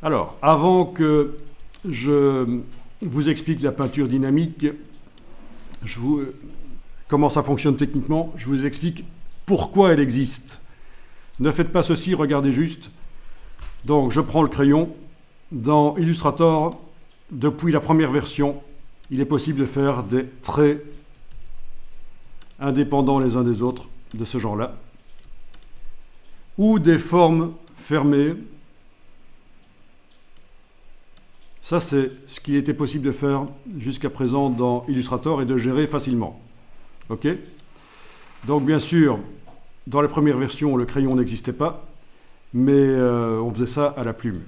Alors, avant que je vous explique la peinture dynamique, comment ça fonctionne techniquement, je vous explique pourquoi elle existe. Ne faites pas ceci, regardez juste. Donc, je prends le crayon. Dans Illustrator, depuis la première version, il est possible de faire des traits indépendants les uns des autres, de ce genre-là, ou des formes fermées. Ça, c'est ce qu'il était possible de faire jusqu'à présent dans Illustrator et de gérer facilement. OK ? Donc, bien sûr, dans la première version, le crayon n'existait pas, mais on faisait ça à la plume.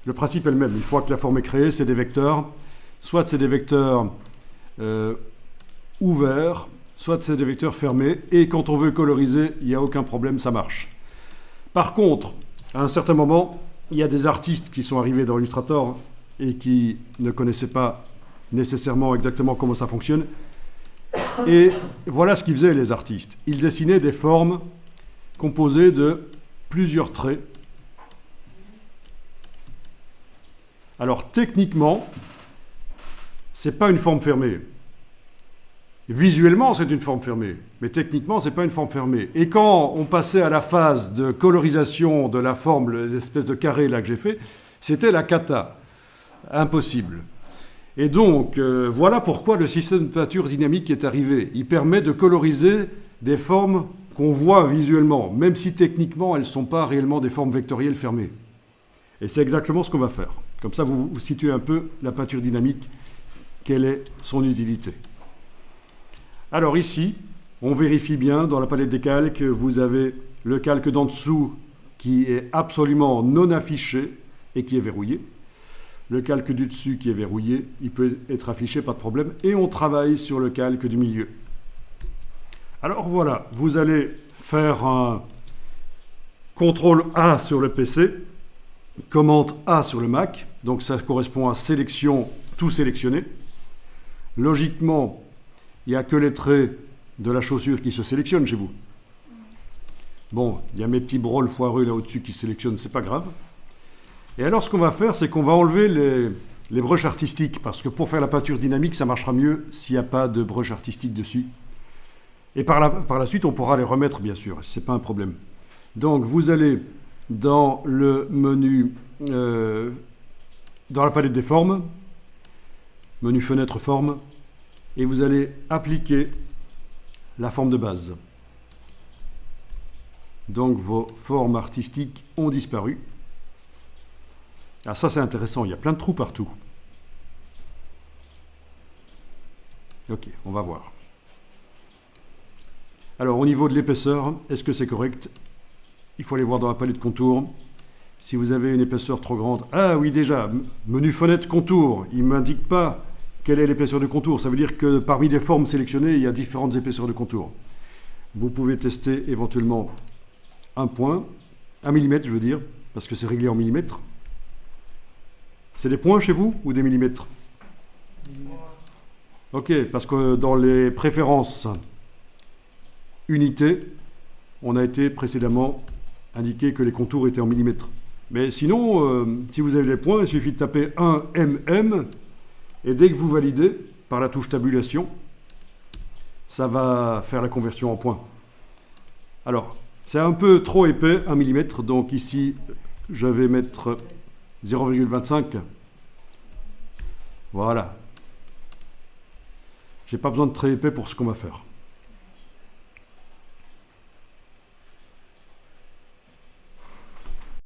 Le principe est le même. Une fois que la forme est créée, c'est des vecteurs. Soit c'est des vecteurs ouverts, soit c'est des vecteurs fermés. Et quand on veut coloriser, il n'y a aucun problème, ça marche. Par contre, à un certain moment, il y a des artistes qui sont arrivés dans Illustrator et qui ne connaissaient pas nécessairement exactement comment ça fonctionne. Et voilà ce qu'ils faisaient, les artistes. Ils dessinaient des formes composées de plusieurs traits. Alors, techniquement, ce n'est pas une forme fermée. Visuellement, c'est une forme fermée, mais techniquement, ce n'est pas une forme fermée. Et quand on passait à la phase de colorisation de la forme, l'espèce de carré là que j'ai fait, c'était la cata. Impossible. Et donc, voilà pourquoi le système de peinture dynamique est arrivé. Il permet de coloriser des formes qu'on voit visuellement, même si techniquement, elles ne sont pas réellement des formes vectorielles fermées. Et c'est exactement ce qu'on va faire. Comme ça, vous situez un peu la peinture dynamique, quelle est son utilité. Alors ici, on vérifie bien, dans la palette des calques, vous avez le calque d'en dessous qui est absolument non affiché et qui est verrouillé. Le calque du dessus qui est verrouillé, il peut être affiché, pas de problème. Et on travaille sur le calque du milieu. Alors voilà, vous allez faire un CTRL A sur le PC, commande A sur le Mac, donc ça correspond à sélection, tout sélectionner. Logiquement, il n'y a que les traits de la chaussure qui se sélectionnent chez vous. Bon, il y a mes petits brols foireux là au-dessus qui sélectionnent, c'est pas grave. Et alors, ce qu'on va faire, c'est qu'on va enlever les brushes artistiques, parce que pour faire la peinture dynamique, ça marchera mieux s'il n'y a pas de brush artistique dessus. Et par la suite, on pourra les remettre, bien sûr, c'est pas un problème. Donc, vous allez dans le menu, dans la palette des formes, menu fenêtre forme, et vous allez appliquer la forme de base. Donc, vos formes artistiques ont disparu. Ah, ça c'est intéressant, il y a plein de trous partout. Ok, on va voir. Alors au niveau de l'épaisseur, est-ce que c'est correct? Il faut aller voir dans la palette contour. Si vous avez une épaisseur trop grande... Ah oui déjà, menu fenêtre contour, il ne m'indique pas quelle est l'épaisseur de contour. Ça veut dire que parmi les formes sélectionnées, il y a différentes épaisseurs de contour. Vous pouvez tester éventuellement un point, 1 mm je veux dire, parce que c'est réglé en millimètres. C'est des points chez vous ou des millimètres? Ok, parce que dans les préférences unités, on a été précédemment indiqué que les contours étaient en millimètres. Mais sinon, si vous avez les points, il suffit de taper 1 mm et dès que vous validez par la touche tabulation, ça va faire la conversion en points. Alors, c'est un peu trop épais, 1 mm, donc ici, je vais mettre 0,25. Voilà. J'ai pas besoin de très épais pour ce qu'on va faire.